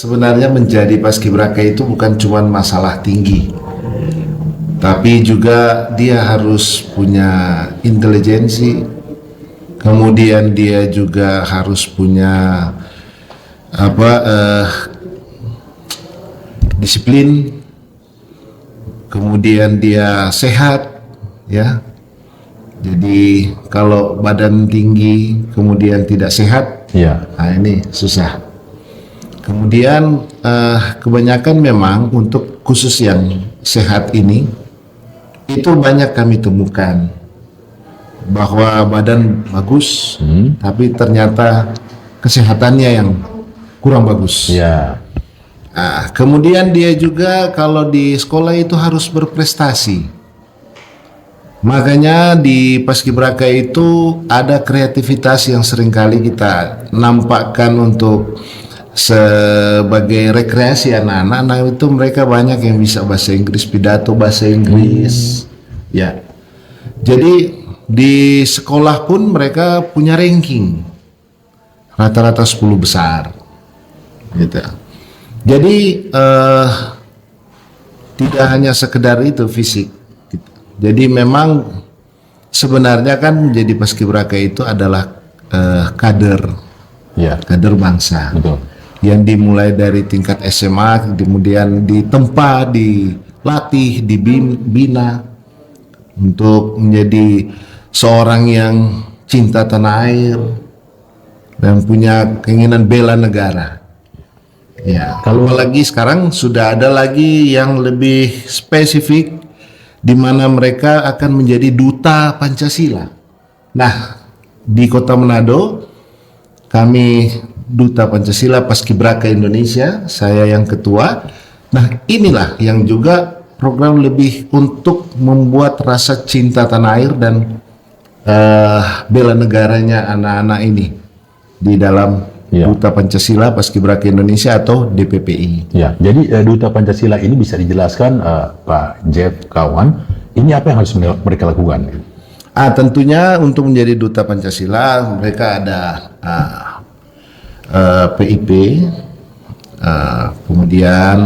sebenarnya menjadi paskibraka itu bukan cuma masalah tinggi, tapi juga dia harus punya intelijensi, kemudian dia juga harus punya disiplin, kemudian dia sehat, ya. Jadi kalau badan tinggi kemudian tidak sehat, Ya. nah ini susah. Kemudian kebanyakan memang untuk khusus yang sehat ini itu banyak kami temukan bahwa badan bagus, tapi ternyata kesehatannya yang kurang bagus. Ya. Nah, kemudian dia juga kalau di sekolah itu harus berprestasi. Makanya di paskibraka itu ada kreativitas yang seringkali kita nampakkan untuk sebagai rekreasi anak-anak. Nah, itu mereka banyak yang bisa bahasa Inggris, pidato bahasa Inggris. Ya. Jadi di sekolah pun mereka punya ranking. Rata-rata 10 besar. Gitu. Jadi tidak hanya sekedar itu fisik. Jadi memang sebenarnya kan menjadi paskibraka itu adalah kader, Ya. kader bangsa. Betul. Yang dimulai dari tingkat SMA, kemudian ditempa, dilatih, dibina untuk menjadi seorang yang cinta tanah air dan punya keinginan bela negara. Ya, kalau lagi sekarang sudah ada lagi yang lebih spesifik di mana mereka akan menjadi duta Pancasila. Nah, di Kota Manado kami duta Pancasila Paskibraka Indonesia, saya yang ketua. Nah, inilah yang juga program lebih untuk membuat rasa cinta tanah air dan bela negaranya anak-anak ini di dalam Duta Pancasila Paskibraka Indonesia atau DPPI. Ya, jadi Duta Pancasila ini bisa dijelaskan Pak Jeff, kawan, ini apa yang harus mereka lakukan? Tentunya untuk menjadi Duta Pancasila mereka ada PIP, kemudian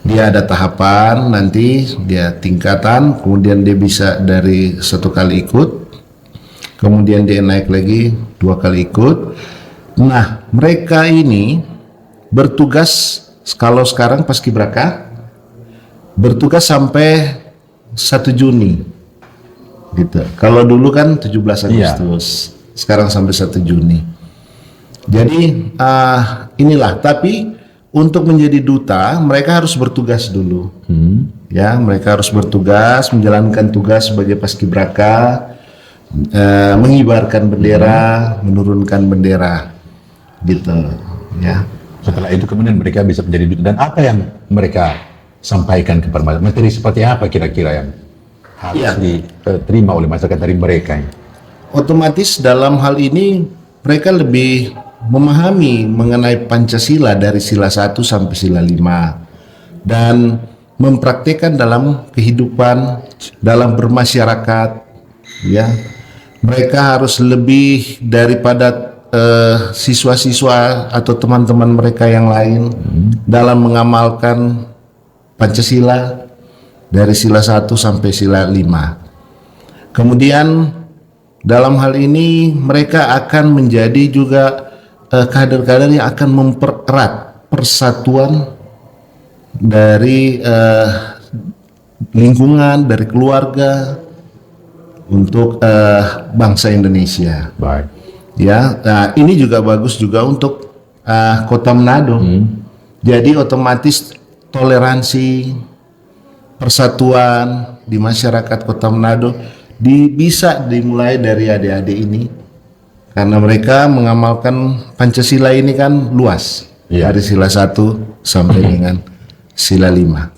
dia ada tahapan, nanti dia tingkatan, kemudian dia bisa dari 1 kali ikut, kemudian dia naik lagi 2 kali ikut. Nah, mereka ini bertugas kalau sekarang paskibraka bertugas sampai 1 Juni gitu. Kalau dulu kan 17 Agustus, sekarang sampai 1 Juni. Jadi inilah, tapi untuk menjadi duta mereka harus bertugas dulu. Ya, mereka harus bertugas menjalankan tugas sebagai paskibraka, mengibarkan bendera, menurunkan bendera, gitu. Ya. Setelah itu kemudian mereka bisa menjadi duta. Dan apa yang mereka sampaikan kepada masyarakat? Materi seperti apa kira-kira yang harus diterima oleh masyarakat dari mereka? Otomatis dalam hal ini mereka lebih memahami mengenai Pancasila dari sila 1 sampai sila 5 dan mempraktikkan dalam kehidupan, dalam bermasyarakat, ya. Mereka harus lebih daripada siswa-siswa atau teman-teman mereka yang lain dalam mengamalkan Pancasila dari sila 1 sampai sila 5. Kemudian dalam hal ini mereka akan menjadi juga kader-kader yang akan mempererat persatuan dari lingkungan, dari keluarga untuk bangsa Indonesia. Baik. Ya, nah ini juga bagus juga untuk Kota Manado. Jadi otomatis toleransi, persatuan di masyarakat Kota Manado bisa dimulai dari adik-adik ini, karena mereka mengamalkan Pancasila ini kan luas, dari sila 1 sampai dengan sila 5.